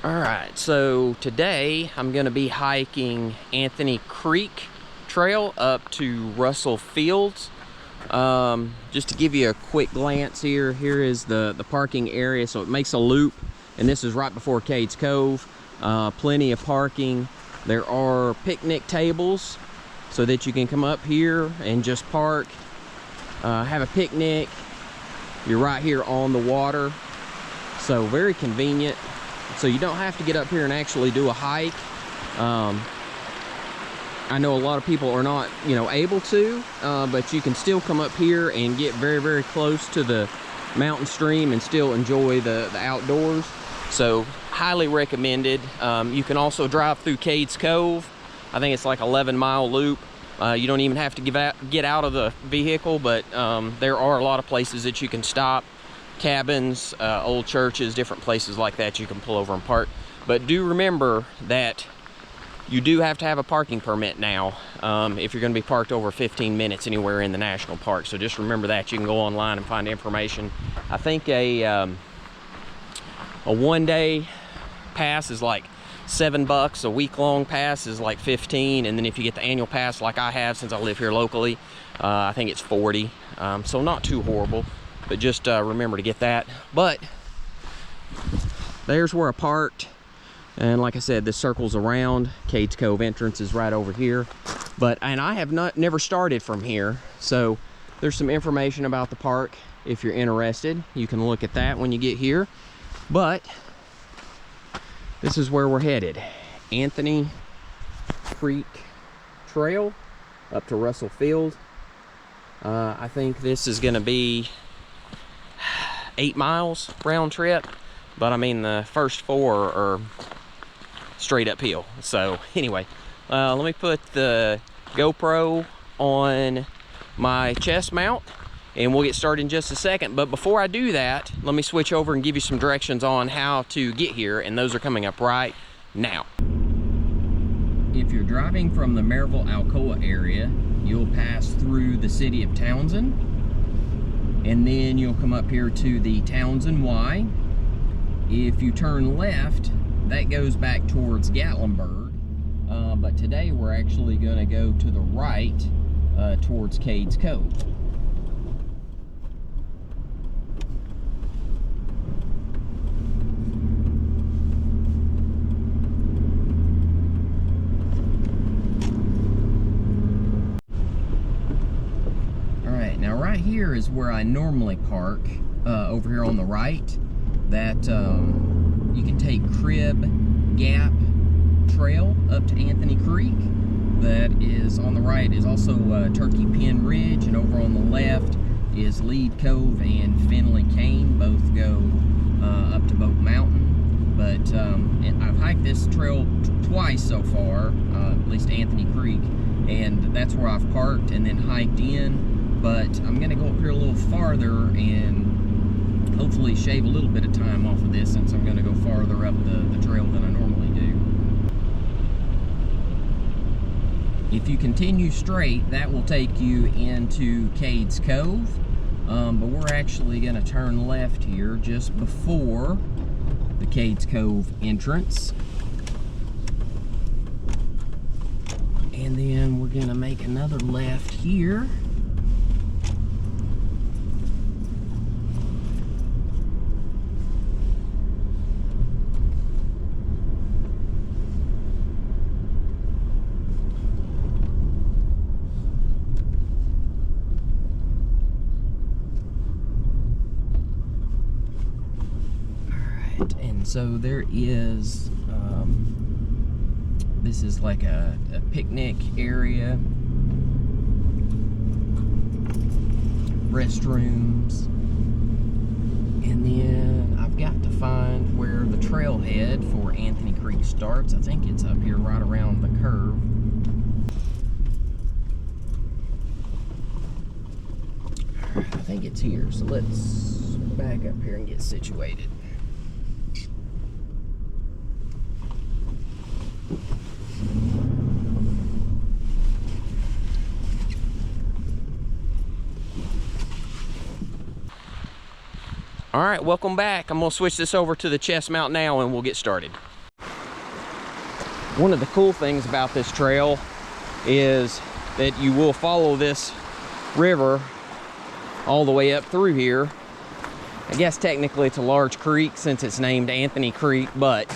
All right, so today I'm going to be hiking Anthony Creek Trail up to Russell Fields. Just to give you a quick glance here is the parking area. So it makes a loop, and this is right before Cades Cove. Plenty of parking. There are picnic tables so that you can come up here and just park, have a picnic. You're right here on the water, so very convenient. So you don't have to get up here and actually do a hike. I know a lot of people are not, able to, but you can still come up here and get very, very close to the mountain stream and still enjoy the outdoors. So highly recommended. You can also drive through Cades Cove. I think it's like 11-mile loop. You don't even have to get out of the vehicle, but there are a lot of places that you can stop. Cabins, old churches, different places like that you can pull over and park. But do remember that you do have to have a parking permit now if you're going to be parked over 15 minutes anywhere in the national park. So just remember that. You can go online and find information. I think a one-day pass is like $7. A week-long pass is like 15, and then if you get the annual pass like I have, since I live here locally, I think it's 40. So not too horrible. But just remember to get that. But there's where I parked, and like I said, this circles around. Cades Cove entrance is right over here. And I have never started from here, so there's some information about the park if you're interested. You can look at that when you get here. But this is where we're headed. Anthony Creek Trail up to Russell Field. I think this is going to be 8 miles round trip, but I mean the first 4 are straight uphill. So anyway, let me put the GoPro on my chest mount and we'll get started in just a second. But before I do that, let me switch over and give you some directions on how to get here, and those are coming up right now. If you're driving from the Maryville-Alcoa area, you'll pass through the city of Townsend, and then you'll come up here to the Townsend Y. If you turn left, that goes back towards Gatlinburg, but today we're actually going to go to the right towards Cades Cove. Now right here is where I normally park, over here on the right. That you can take Crib Gap Trail up to Anthony Creek. That is on the right is also Turkey Pen Ridge, and over on the left is Lead Cove and Finley Cane. Both go up to Boat Mountain. But I've hiked this trail twice so far, at least Anthony Creek, and that's where I've parked and then hiked in. But I'm going to go up here a little farther and hopefully shave a little bit of time off of this, since I'm going to go farther up the trail than I normally do. If you continue straight, that will take you into Cades Cove, but we're actually going to turn left here just before the Cades Cove entrance. And then we're going to make another left here. So there is, this is like a picnic area, restrooms, and then I've got to find where the trailhead for Anthony Creek starts. I think it's up here right around the curve. I think it's here, so let's back up here and get situated. All right, welcome back. I'm gonna switch this over to the chest mount now and we'll get started. One of the cool things about this trail is that you will follow this river all the way up through here. I guess technically it's a large creek since it's named Anthony Creek, but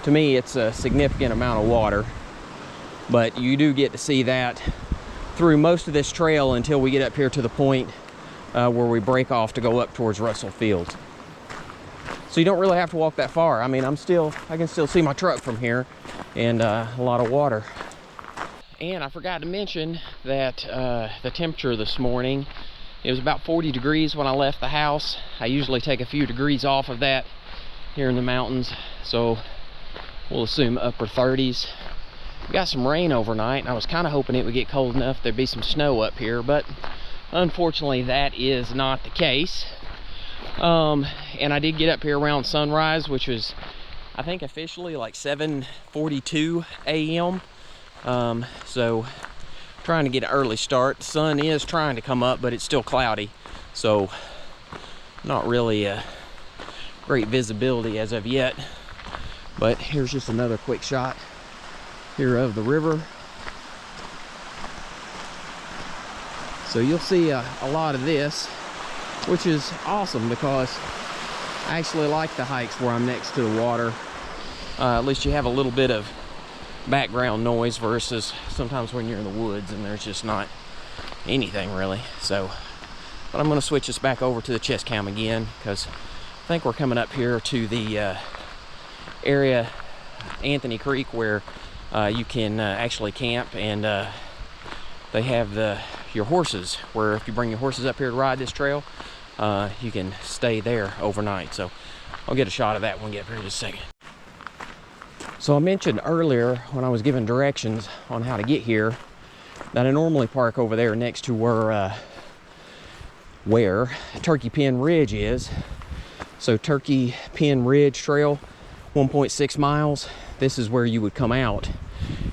to me it's a significant amount of water. But you do get to see that through most of this trail until we get up here to the point where we break off to go up towards Russell Field. So you don't really have to walk that far. I mean, I can still see my truck from here, and a lot of water. And I forgot to mention that the temperature this morning, it was about 40 degrees when I left the house. I usually take a few degrees off of that here in the mountains, so we'll assume upper 30s. We got some rain overnight, and I was kind of hoping it would get cold enough there'd be some snow up here, but unfortunately that is not the case. And I did get up here around sunrise, which was, I think, officially like 7:42 a.m. So trying to get an early start. The sun is trying to come up, but it's still cloudy, so not really a great visibility as of yet. But here's just another quick shot here of the river. So you'll see a lot of this, which is awesome because I actually like the hikes where I'm next to the water. At least you have a little bit of background noise versus sometimes when you're in the woods and there's just not anything really. So, but I'm going to switch this back over to the chest cam again because I think we're coming up here to the area, Anthony Creek, where you can actually camp, and they have your horses, where if you bring your horses up here to ride this trail, you can stay there overnight. So I'll get a shot of that when we get up here in just a second. So I mentioned earlier when I was giving directions on how to get here that I normally park over there next to where Turkey Pen Ridge is. So Turkey Pen Ridge Trail, 1.6 miles. This is where you would come out,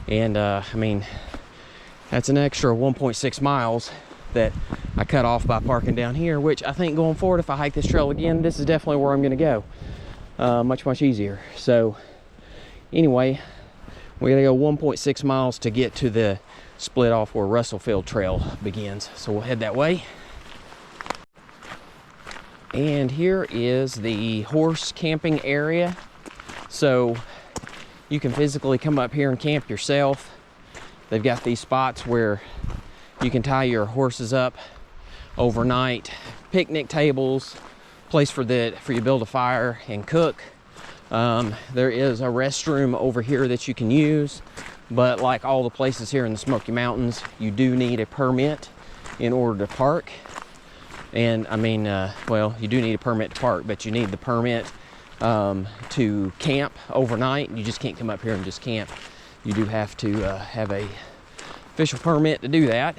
and I mean, that's an extra 1.6 miles that I cut off by parking down here, which I think going forward, if I hike this trail again, this is definitely where I'm going to go. Much easier. So anyway, we got to go 1.6 miles to get to the split off where Russell Field Trail begins. So we'll head that way. And here is the horse camping area. So you can physically come up here and camp yourself. They've got these spots where you can tie your horses up overnight, picnic tables, place for you to build a fire and cook. There is a restroom over here that you can use, but like all the places here in the Smoky Mountains, you do need a permit in order to park. And I mean, well, you do need a permit to park, but you need the permit to camp overnight. You just can't come up here and just camp. You do have to have a official permit to do that.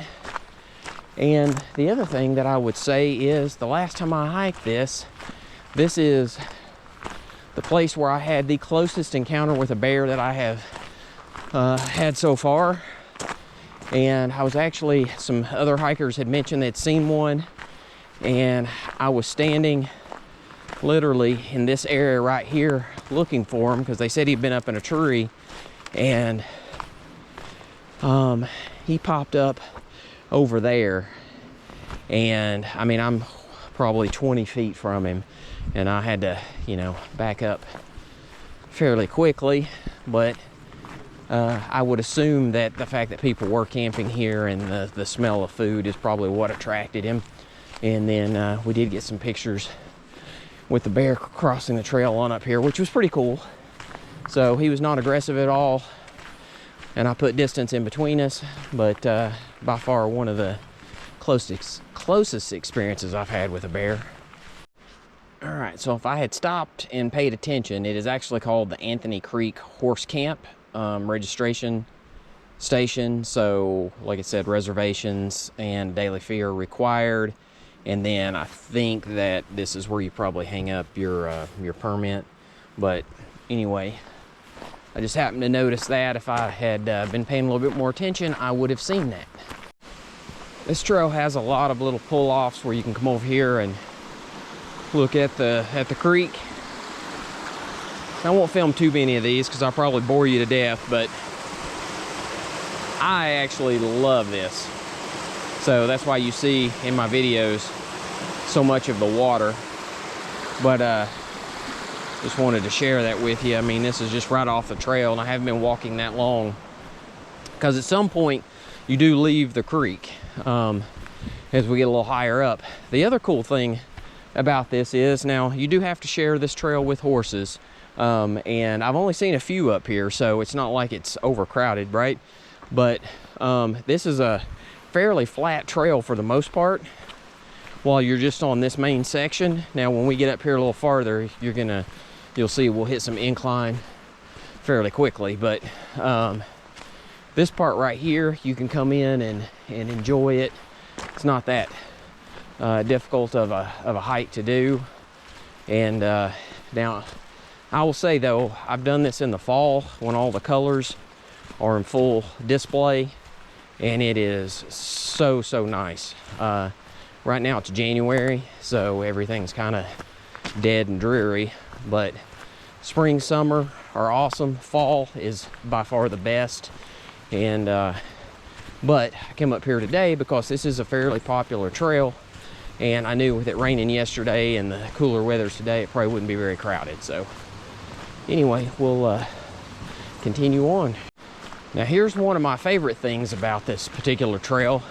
And the other thing that I would say is the last time I hiked this is the place where I had the closest encounter with a bear that I have had so far. And I was actually, some other hikers had mentioned they'd seen one, and I was standing literally in this area right here looking for him because they said he'd been up in a tree. And he popped up over there, and I mean, I'm probably 20 feet from him, and I had to, you know, back up fairly quickly. But I would assume that the fact that people were camping here and the smell of food is probably what attracted him. And then we did get some pictures with the bear crossing the trail on up here, which was pretty cool. So he was not aggressive at all, and I put distance in between us, but by far one of the closest experiences I've had with a bear. All right, so if I had stopped and paid attention, it is actually called the Anthony Creek Horse Camp registration station. So like I said, reservations and daily fee are required. And then I think that this is where you probably hang up your permit. But anyway, I just happened to notice that. If I had been paying a little bit more attention, I would have seen that. This trail has a lot of little pull-offs where you can come over here and look at the creek. I won't film too many of these because I'll probably bore you to death, but I actually love this. So that's why you see in my videos so much of the water. But just wanted to share that with you. I mean, this is just right off the trail, and I haven't been walking that long because at some point you do leave the creek as we get a little higher up. The other cool thing about this is, now you do have to share this trail with horses, and I've only seen a few up here, so it's not like it's overcrowded, right? But this is a fairly flat trail for the most part while you're just on this main section. Now when we get up here a little farther, you'll see we'll hit some incline fairly quickly, but this part right here, you can come in and enjoy it. It's not that difficult of a hike to do. And now I will say though, I've done this in the fall when all the colors are in full display, and it is so nice. Right now it's January, so everything's kind of dead and dreary, but spring, summer are awesome. Fall is by far the best. And but I came up here today because this is a fairly popular trail, and I knew with it raining yesterday and the cooler weathers today, it probably wouldn't be very crowded. So anyway, we'll continue on. Now here's one of my favorite things about this particular trail,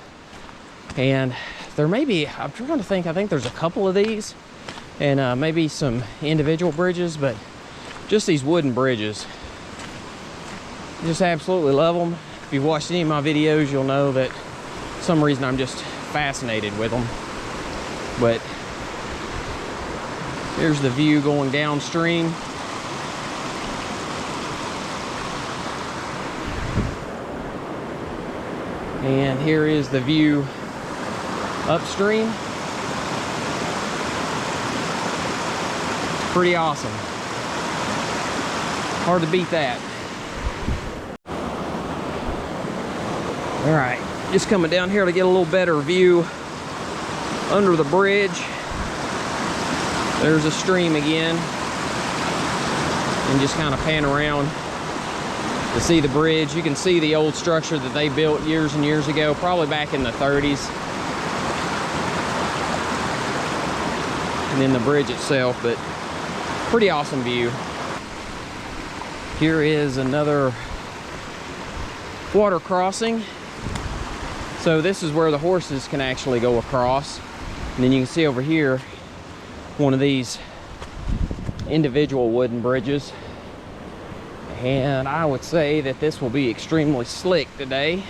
and there may be, I'm trying to think, I think there's a couple of these, and maybe some individual bridges, but just these wooden bridges. Just absolutely love them. If you've watched any of my videos, you'll know that for some reason I'm just fascinated with them. But here's the view going downstream. And here is the view upstream. It's pretty awesome. Hard to beat that. All right, just coming down here to get a little better view under the bridge. There's a stream again, and just kind of pan around to see the bridge. You can see the old structure that they built years and years ago, probably back in the 30s. And then the bridge itself, but pretty awesome view. Here is another water crossing. So this is where the horses can actually go across. And then you can see over here one of these individual wooden bridges. And I would say that this will be extremely slick today,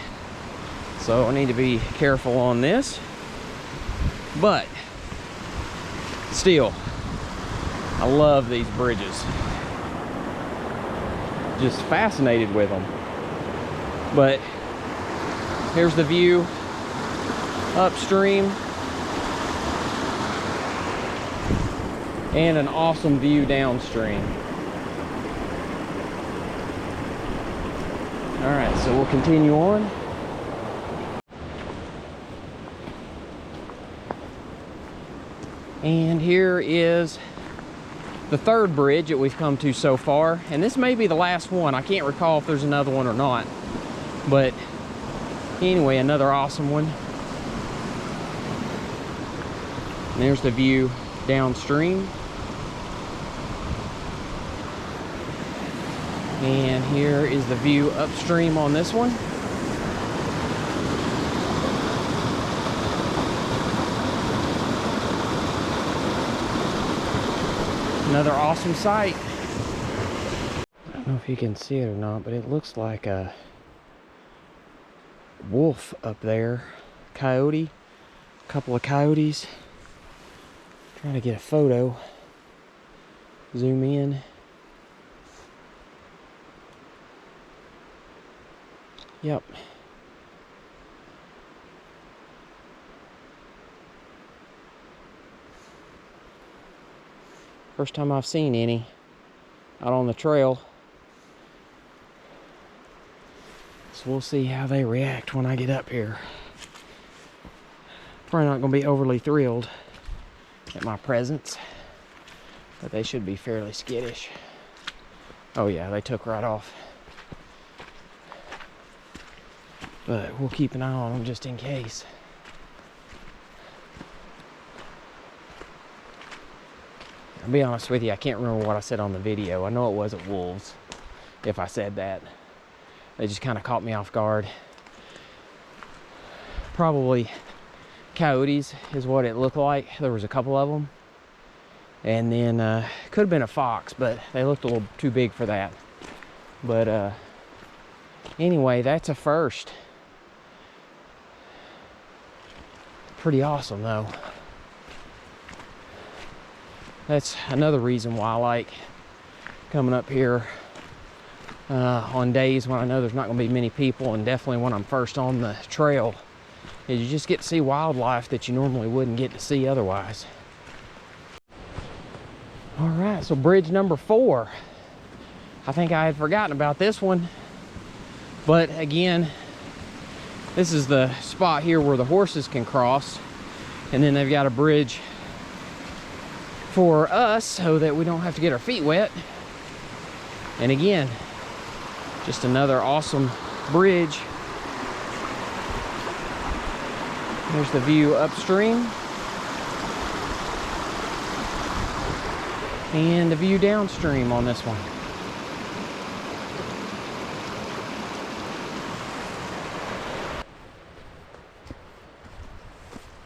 so I need to be careful on this. But still, I love these bridges. Just fascinated with them. But here's the view upstream, and an awesome view downstream. All right, so we'll continue on. And here is the third bridge that we've come to so far, and this may be the last one. I can't recall if there's another one or not, but anyway, another awesome one. And there's the view downstream. And here is the view upstream on this one. Another awesome sight. I don't know if you can see it or not, but it looks like a wolf up there. Coyote. A couple of coyotes. Trying to get a photo. Zoom in. Yep. First time I've seen any out on the trail. So we'll see how they react when I get up here. Probably not going to be overly thrilled at my presence. but they should be fairly skittish. Oh yeah, they took right off. But we'll keep an eye on them just in case. I'll be honest with you, I can't remember what I said on the video. I know it wasn't wolves, if I said that. They just kind of caught me off guard. Probably coyotes is what it looked like. There was a couple of them. And then could have been a fox, but they looked a little too big for that. But anyway, that's a first. Pretty awesome though. That's another reason why I like coming up here on days when I know there's not going to be many people, and definitely when I'm first on the trail, is you just get to see wildlife that you normally wouldn't get to see otherwise. All right, so bridge number 4. I think I had forgotten about this one, but again, this is the spot here where the horses can cross, and then they've got a bridge for us so that we don't have to get our feet wet. And again, just another awesome bridge. There's the view upstream and the view downstream on this one.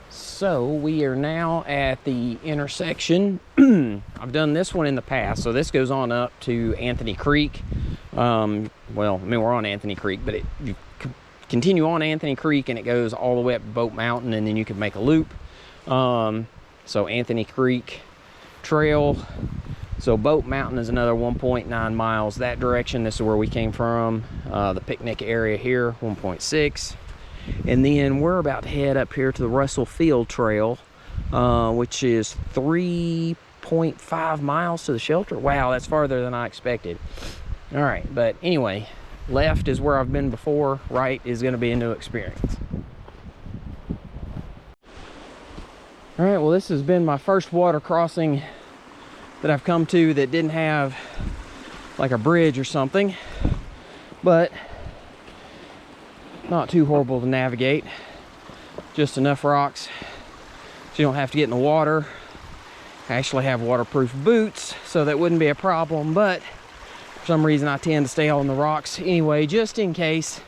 So we are now at the intersection. I've done this one in the past, so this goes on up to Anthony Creek. Well, I mean, we're on Anthony Creek, but you continue on Anthony Creek and it goes all the way up to Boat Mountain, and then you can make a loop. So Anthony Creek Trail. So Boat Mountain is another 1.9 miles that direction. This is where we came from. The picnic area here, 1.6. And then we're about to head up here to the Russell Field Trail, which is 3.5 miles to the shelter. Wow, that's farther than I expected. All right, but anyway, left is where I've been before. Right is going to be a new experience. All right, well, this has been my first water crossing that I've come to that didn't have like a bridge or something, but not too horrible to navigate. Just enough rocks so you don't have to get in the water. I actually have waterproof boots, so that wouldn't be a problem, but for some reason I tend to stay on the rocks anyway, just in case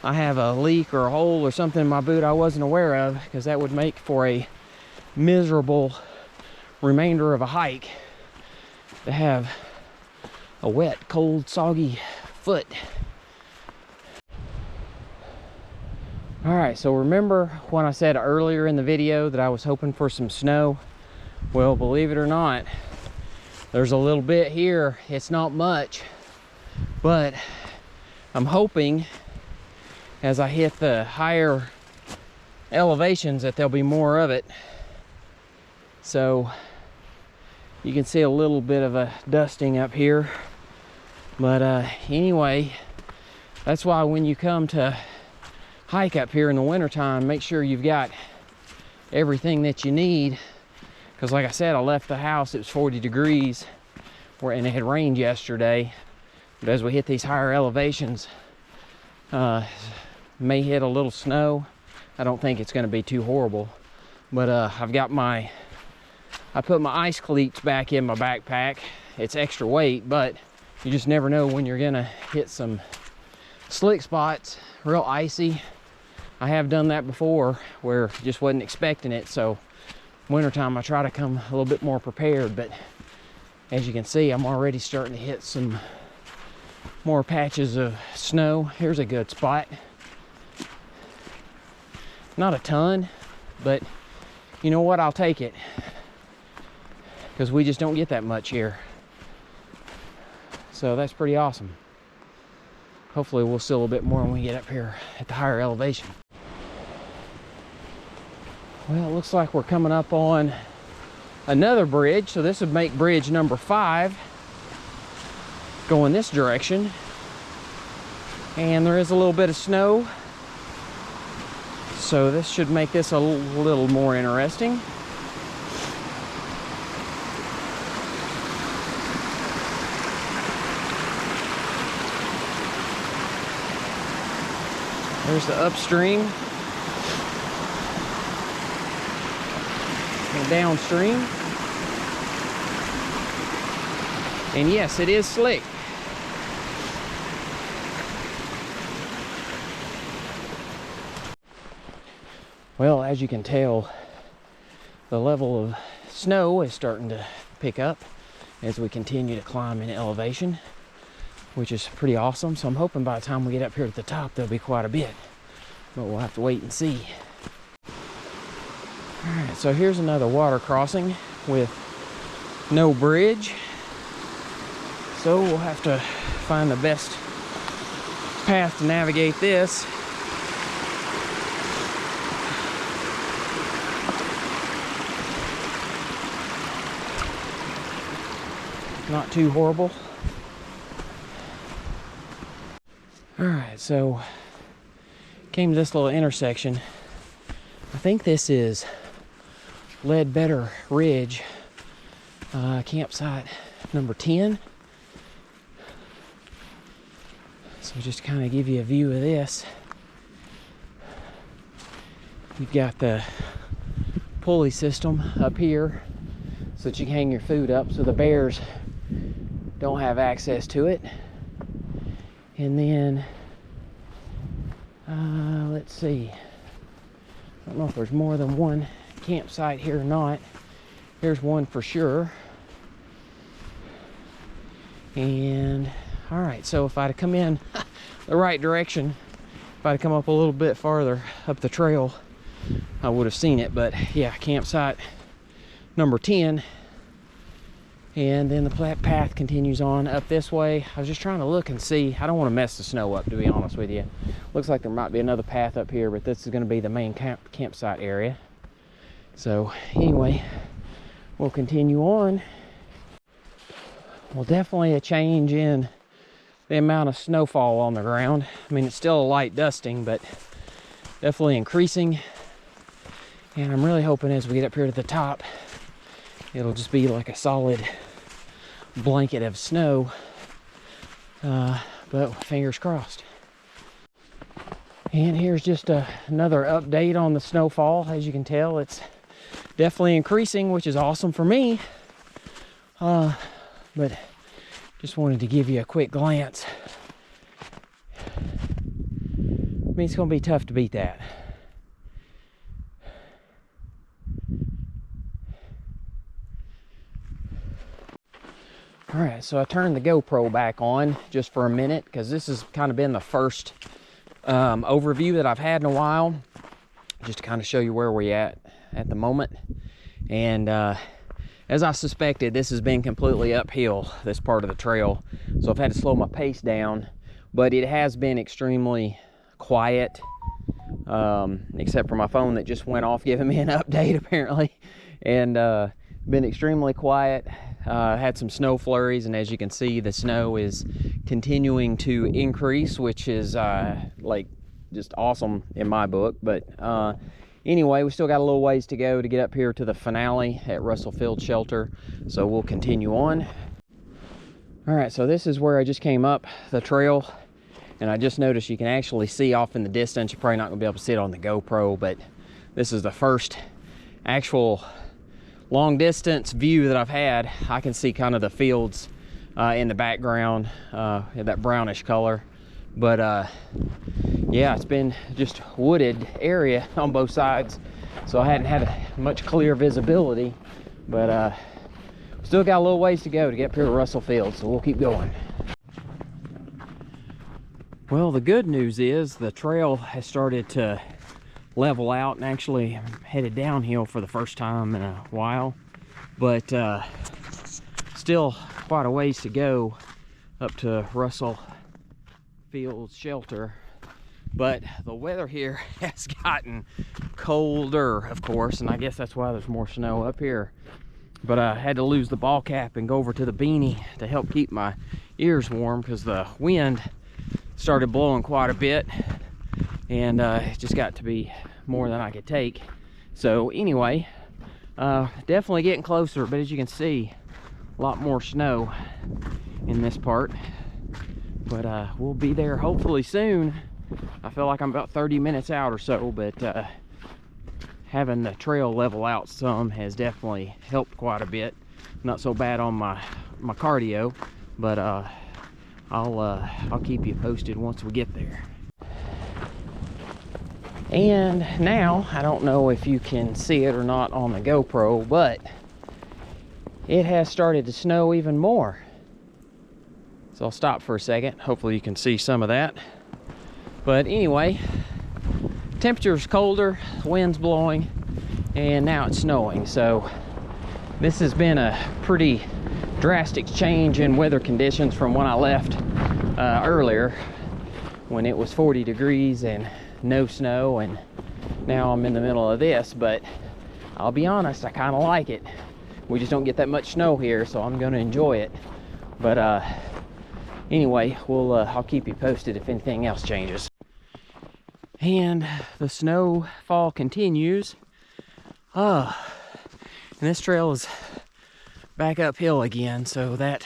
I have a leak or a hole or something in my boot I wasn't aware of, because that would make for a miserable remainder of a hike to have a wet, cold, soggy foot. All right, so remember when I said earlier in the video that I was hoping for some snow? Well, believe it or not, there's a little bit here. It's not much, but I'm hoping as I hit the higher elevations that there'll be more of it. So you can see a little bit of a dusting up here. But anyway, that's why when you come to hike up here in the wintertime, make sure you've got everything that you need, because like I said, I left the house, it was 40 degrees and it had rained yesterday. But as we hit these higher elevations, may hit a little snow. I don't think it's going to be too horrible, but I've got I put my ice cleats back in my backpack. It's extra weight, but you just never know when you're gonna hit some slick spots, real icy. I have done that before where just wasn't expecting it, so wintertime I try to come a little bit more prepared. But as you can see, I'm already starting to hit some more patches of snow. Here's a good spot. Not a ton, but you know what, I'll take it, because we just don't get that much here. So that's pretty awesome. Hopefully we'll see a little bit more when we get up here at the higher elevation. Well, it looks like we're coming up on another bridge. So this would make bridge number 5 going this direction. And there is a little bit of snow, so this should make this a little more interesting. There's the upstream and downstream. And yes, it is slick. Well, as you can tell, the level of snow is starting to pick up as we continue to climb in elevation, which is pretty awesome. So I'm hoping by the time we get up here at the top, there'll be quite a bit, but we'll have to wait and see. All right, so here's another water crossing with no bridge. So we'll have to find the best path to navigate this. Not too horrible. All right, so came to this little intersection. I think this is Ledbetter Ridge, campsite number 10. So just to kind of give you a view of this, you've got the pulley system up here so that you can hang your food up so the bears don't have access to it. And then let's see, I don't know if there's more than one campsite here or not. Here's one for sure. And all right, so if I'd have come in the right direction, if I'd have come up a little bit farther up the trail, I would have seen it. But yeah, campsite number 10. And then the path continues on up this way. I was just trying to look and see. I don't want to mess the snow up, to be honest with you. Looks like there might be another path up here, but this is going to be the main campsite area. So anyway, we'll continue on. Well, definitely a change in the amount of snowfall on the ground. I mean, it's still a light dusting, but definitely increasing. And I'm really hoping as we get up here to the top, it'll just be like a solid blanket of snow, but fingers crossed. And here's just another update on the snowfall. As you can tell, it's definitely increasing, which is awesome for me. But just wanted to give you a quick glance. I mean, it's going to be tough to beat that. All right, so I turned the GoPro back on just for a minute because this has kind of been the first overview that I've had in a while, just to kind of show you where we're at the moment. And as I suspected, this has been completely uphill, this part of the trail, so I've had to slow my pace down, but it has been extremely quiet, except for my phone that just went off giving me an update apparently. And been extremely quiet. Had some snow flurries, and as you can see, the snow is continuing to increase, which is like just awesome in my book. But anyway, we still got a little ways to go to get up here to the finale at Russell Field Shelter, so we'll continue on. All right, so this is where I just came up the trail, and I just noticed you can actually see off in the distance. You're probably not gonna be able to see it on the GoPro, but this is the first actual long distance view that I've had. I can see kind of the fields in the background, that brownish color. But yeah, it's been just wooded area on both sides, so I hadn't had much clear visibility. But still got a little ways to go to get up here to Russell Field, so we'll keep going. Well, the good news is the trail has started to level out and actually headed downhill for the first time in a while, but still quite a ways to go up to Russell Field Shelter. But the weather here has gotten colder, of course, and I guess that's why there's more snow up here. But I had to lose the ball cap and go over to the beanie to help keep my ears warm because the wind started blowing quite a bit, and it just got to be more than I could take. So anyway, definitely getting closer, but as you can see, a lot more snow in this part. But we'll be there hopefully soon. I feel like I'm about 30 minutes out or so, but having the trail level out some has definitely helped quite a bit. Not so bad on my cardio, but I'll keep you posted once we get there. And now, I don't know if you can see it or not on the GoPro, but it has started to snow even more. So I'll stop for a second. Hopefully you can see some of that. But anyway, temperature's colder, wind's blowing, and now it's snowing. So this has been a pretty drastic change in weather conditions from when I left earlier, when it was 40 degrees and no snow, and now I'm in the middle of this. But I'll be honest, I kind of like it. We just don't get that much snow here, so I'm going to enjoy it. But anyway, I'll keep you posted if anything else changes. And the snowfall continues. And this trail is back uphill again, so that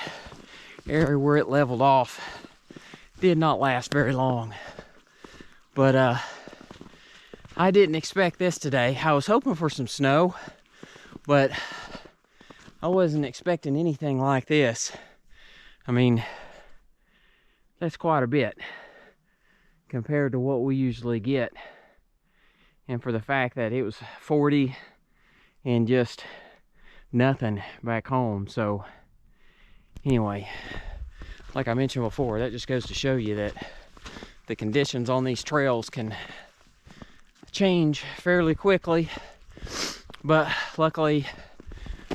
area where it leveled off did not last very long. But I didn't expect this today. I was hoping for some snow, but I wasn't expecting anything like this. I mean, that's quite a bit compared to what we usually get. And for the fact that it was 40 and just nothing back home. So anyway, like I mentioned before, that just goes to show you that the conditions on these trails can change fairly quickly. But luckily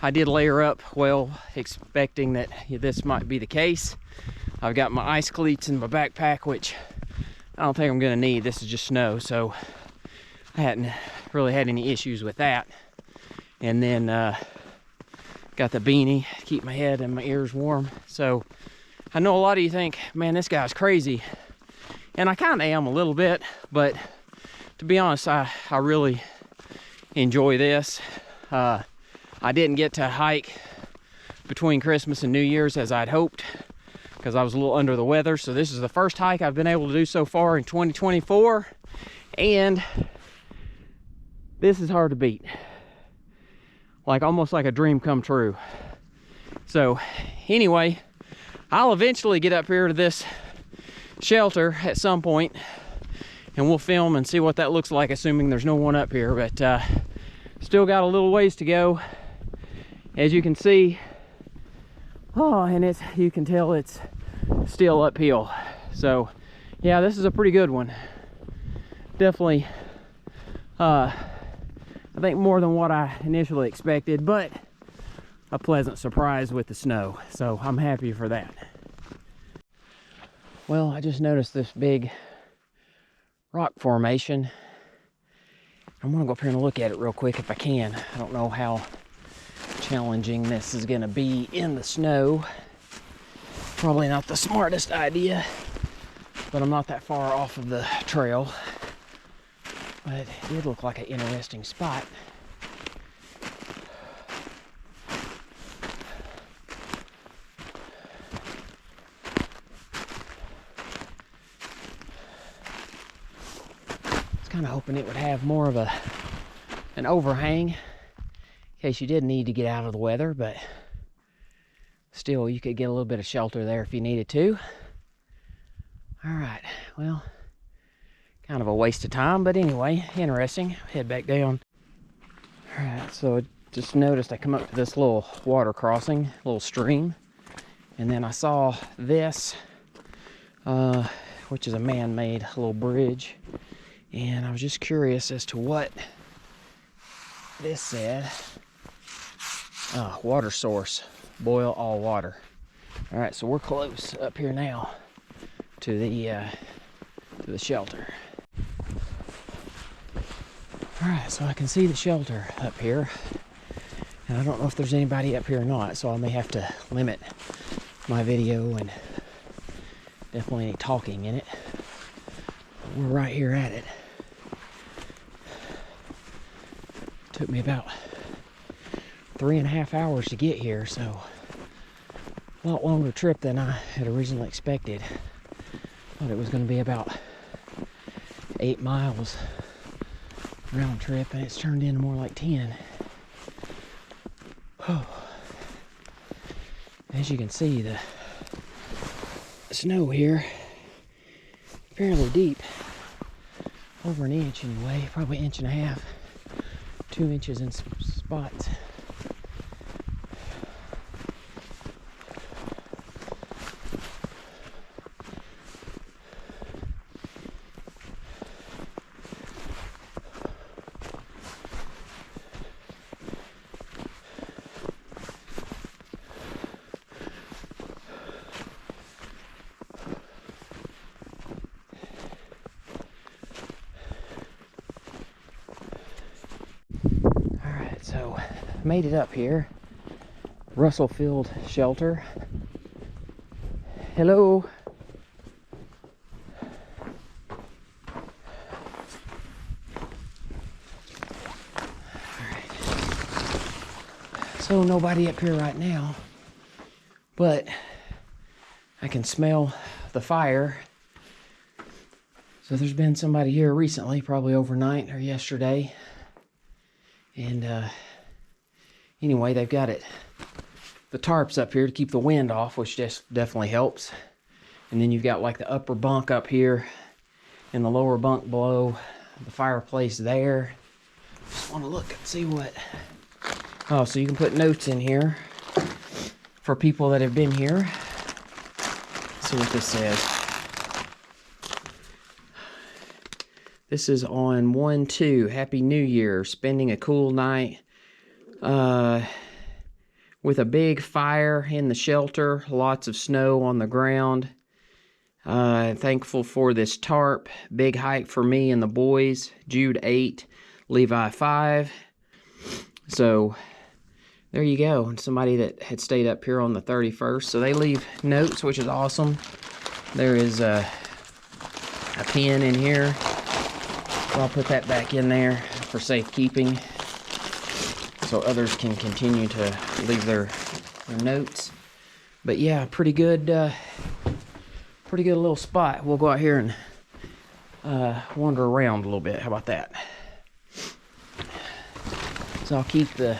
I did layer up well, expecting that this might be the case. I've got my ice cleats in my backpack, which I don't think I'm gonna need. This is just snow, so I hadn't really had any issues with that. And then got the beanie to keep my head and my ears warm. So I know a lot of you think, man, this guy's crazy. And I kind of am a little bit, but to be honest, I really enjoy this. I didn't get to hike between Christmas and New Year's as I'd hoped, because I was a little under the weather. So this is the first hike I've been able to do so far in 2024, and this is hard to beat. Like almost like a dream come true. So anyway, I'll eventually get up here to this shelter at some point, and we'll film and see what that looks like, assuming there's no one up here. But still got a little ways to go, as you can see. And you can tell it's still uphill. So yeah, this is a pretty good one. Definitely I think more than what I initially expected, but a pleasant surprise with the snow. So I'm happy for that. Well, I just noticed this big rock formation. I'm gonna go up here and look at it real quick if I can. I don't know how challenging this is gonna be in the snow. Probably not the smartest idea, but I'm not that far off of the trail. But it did look like an interesting spot. I was kind of hoping it would have more of an overhang in case you did need to get out of the weather, but still you could get a little bit of shelter there if you needed to. All right, well, kind of a waste of time, but anyway, interesting. Head back down. All right, so I just noticed I come up to this little water crossing, little stream, and then I saw this, which is a man-made little bridge, and I was just curious as to what this said. Water source, boil all water. All right, so we're close up here now to the shelter. All right, so I can see the shelter up here, and I don't know if there's anybody up here or not, so I may have to limit my video and definitely any talking in it. But we're right here at it. Took me about 3.5 hours to get here, so a lot longer trip than I had originally expected. Thought it was going to be about 8 miles round trip, and it's turned into more like 10. Oh. As you can see, the snow here fairly deep, over an inch anyway, probably 1.5 inches, 2 inches in some spots. So, made it up here. Russellfield Shelter. Hello. Alright. So, nobody up here right now, but I can smell the fire. So, there's been somebody here recently, probably overnight or yesterday. And anyway, they've got the tarps up here to keep the wind off, which just definitely helps. And then you've got like the upper bunk up here and the lower bunk below the fireplace there. Just want to look and see what. Oh, so you can put notes in here for people that have been here. Let's see what this says. This is on 1/2. Happy New Year. Spending a cool night with a big fire in the shelter. Lots of snow on the ground. Thankful for this tarp. Big hike for me and the boys. Jude 8, Levi 5. So there you go. And somebody that had stayed up here on the 31st. So they leave notes, which is awesome. There is a pen in here. I'll put that back in there for safekeeping so others can continue to leave their notes. But yeah, pretty good little spot. We'll go out here and wander around a little bit. How about that? So I'll keep the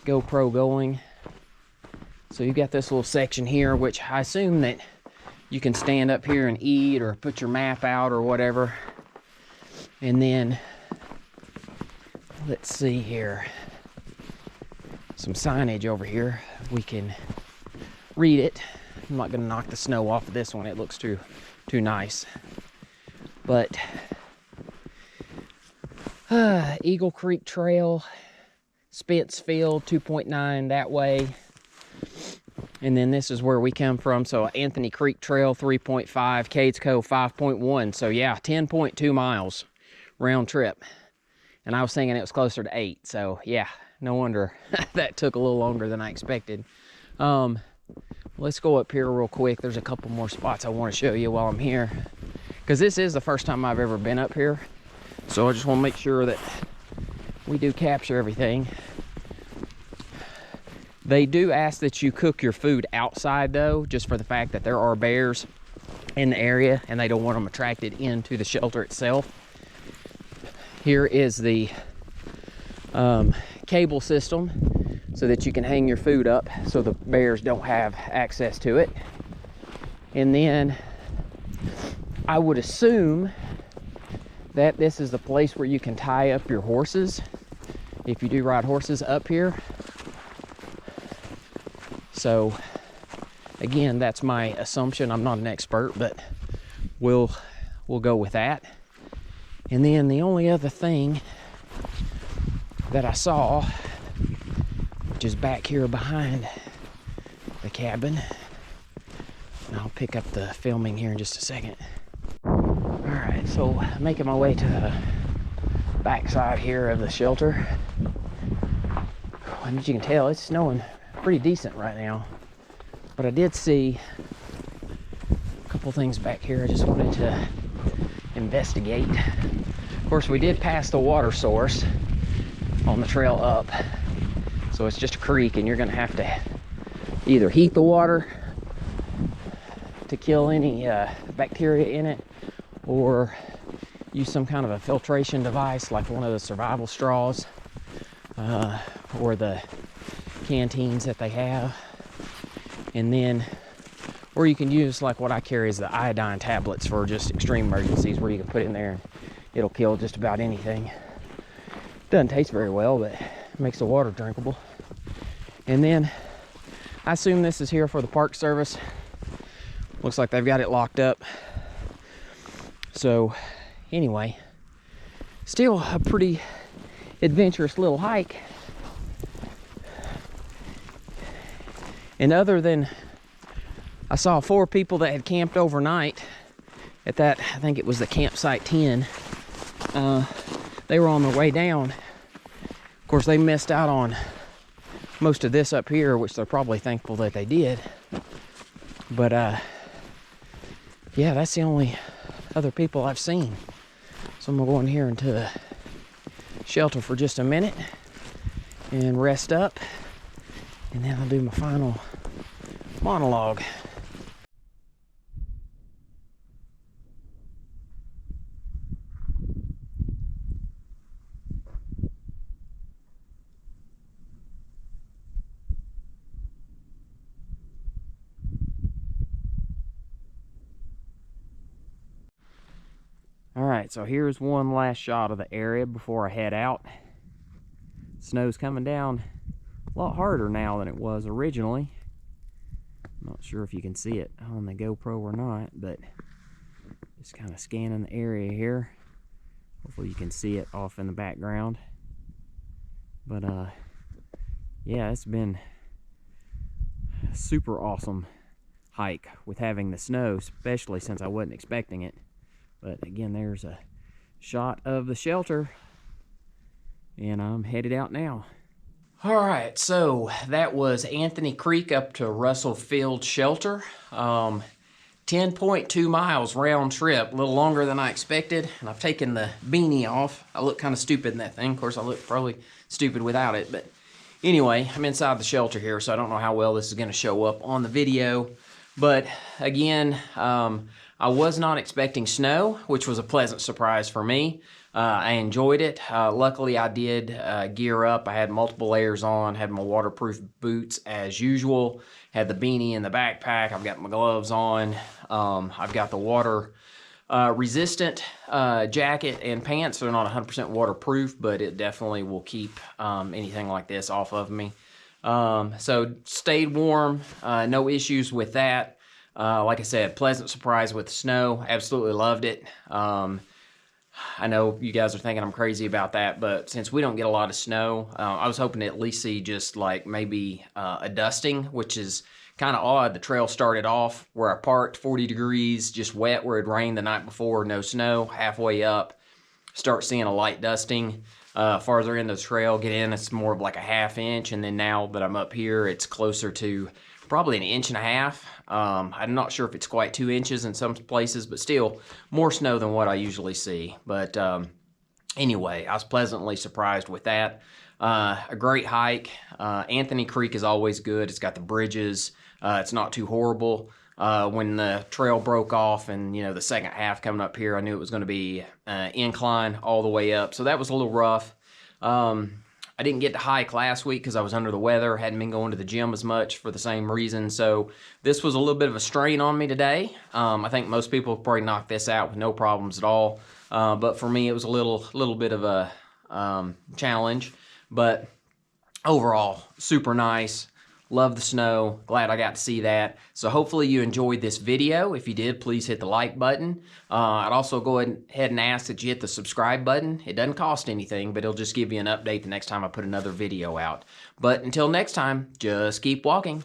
GoPro going. So you've got this little section here, which I assume that you can stand up here and eat or put your map out or whatever. And then, let's see here, some signage over here. We can read it. I'm not going to knock the snow off of this one. It looks too nice. But, Eagle Creek Trail, Spence Field, 2.9 that way. And then this is where we come from. So, Anthony Creek Trail, 3.5, Cades Cove, 5.1. So, yeah, 10.2 miles. Round trip, and I was thinking it was closer to 8, so yeah, no wonder that took a little longer than I expected. Let's go up here real quick. There's a couple more spots I want to show you while I'm here, because this is the first time I've ever been up here, so I just want to make sure that we do capture everything. They do ask that you cook your food outside though, just for the fact that there are bears in the area and they don't want them attracted into the shelter itself. Here is the cable system so that you can hang your food up so the bears don't have access to it. And then I would assume that this is the place where you can tie up your horses if you do ride horses up here. So again, that's my assumption. I'm not an expert, but we'll go with that. And then the only other thing that I saw, which is back here behind the cabin, and I'll pick up the filming here in just a second. All right, so making my way to the backside here of the shelter. And as you can tell, it's snowing pretty decent right now. But I did see a couple things back here I just wanted to investigate. Of course, we did pass the water source on the trail up, so it's just a creek, and you're going to have to either heat the water to kill any bacteria in it, or use some kind of a filtration device like one of the survival straws or the canteens that they have. And then, or you can use like what I carry is the iodine tablets for just extreme emergencies, where you can put it in there and it'll kill just about anything. Doesn't taste very well, but it makes the water drinkable. And then I assume this is here for the Park Service. Looks like they've got it locked up. So anyway, still a pretty adventurous little hike. And other than, I saw 4 people that had camped overnight at that, I think it was the campsite 10. They were on their way down. Of course, they missed out on most of this up here, which they're probably thankful that they did. But yeah, that's the only other people I've seen. So I'm gonna go in here into the shelter for just a minute and rest up, and then I'll do my final monologue. All right, so here's one last shot of the area before I head out. Snow's coming down a lot harder now than it was originally. I'm not sure if you can see it on the GoPro or not, but just kind of scanning the area here. Hopefully you can see it off in the background. But yeah, it's been a super awesome hike with having the snow, especially since I wasn't expecting it. But again, there's a shot of the shelter, and I'm headed out now. All right, so that was Anthony Creek up to Russell Field Shelter. 10.2 miles round trip, a little longer than I expected. And I've taken the beanie off. I look kind of stupid in that thing. Of course, I look probably stupid without it. But anyway, I'm inside the shelter here, so I don't know how well this is going to show up on the video. But again, I was not expecting snow, which was a pleasant surprise for me. I enjoyed it. Luckily, I did gear up. I had multiple layers on, had my waterproof boots as usual, had the beanie in the backpack. I've got my gloves on. I've got the water resistant jacket and pants. They're not 100% waterproof, but it definitely will keep anything like this off of me. So stayed warm, no issues with that. Like I said, pleasant surprise with snow. Absolutely loved it. I know you guys are thinking I'm crazy about that, but since we don't get a lot of snow, I was hoping to at least see just like maybe a dusting, which is kind of odd. The trail started off where I parked, 40 degrees, just wet where it rained the night before, no snow. Halfway up, start seeing a light dusting. Farther into the trail, get in, it's more of like a ½ inch, and then now that I'm up here, it's closer to probably 1.5 inches. I'm not sure if it's quite 2 inches in some places, but still more snow than what I usually see. But anyway, I was pleasantly surprised with that. A great hike. Anthony Creek is always good. It's got the bridges. It's not too horrible. When the trail broke off and, you know, the second half coming up here, I knew it was going to be incline all the way up. So that was a little rough. I didn't get to hike last week because I was under the weather. Hadn't been going to the gym as much for the same reason. So this was a little bit of a strain on me today. I think most people probably knock this out with no problems at all. But for me, it was a little bit of a challenge. But overall, super nice. Love the snow. Glad I got to see that. So hopefully you enjoyed this video. If you did, please hit the like button. I'd also go ahead and ask that you hit the subscribe button. It doesn't cost anything, but it'll just give you an update the next time I put another video out. But until next time, just keep walking.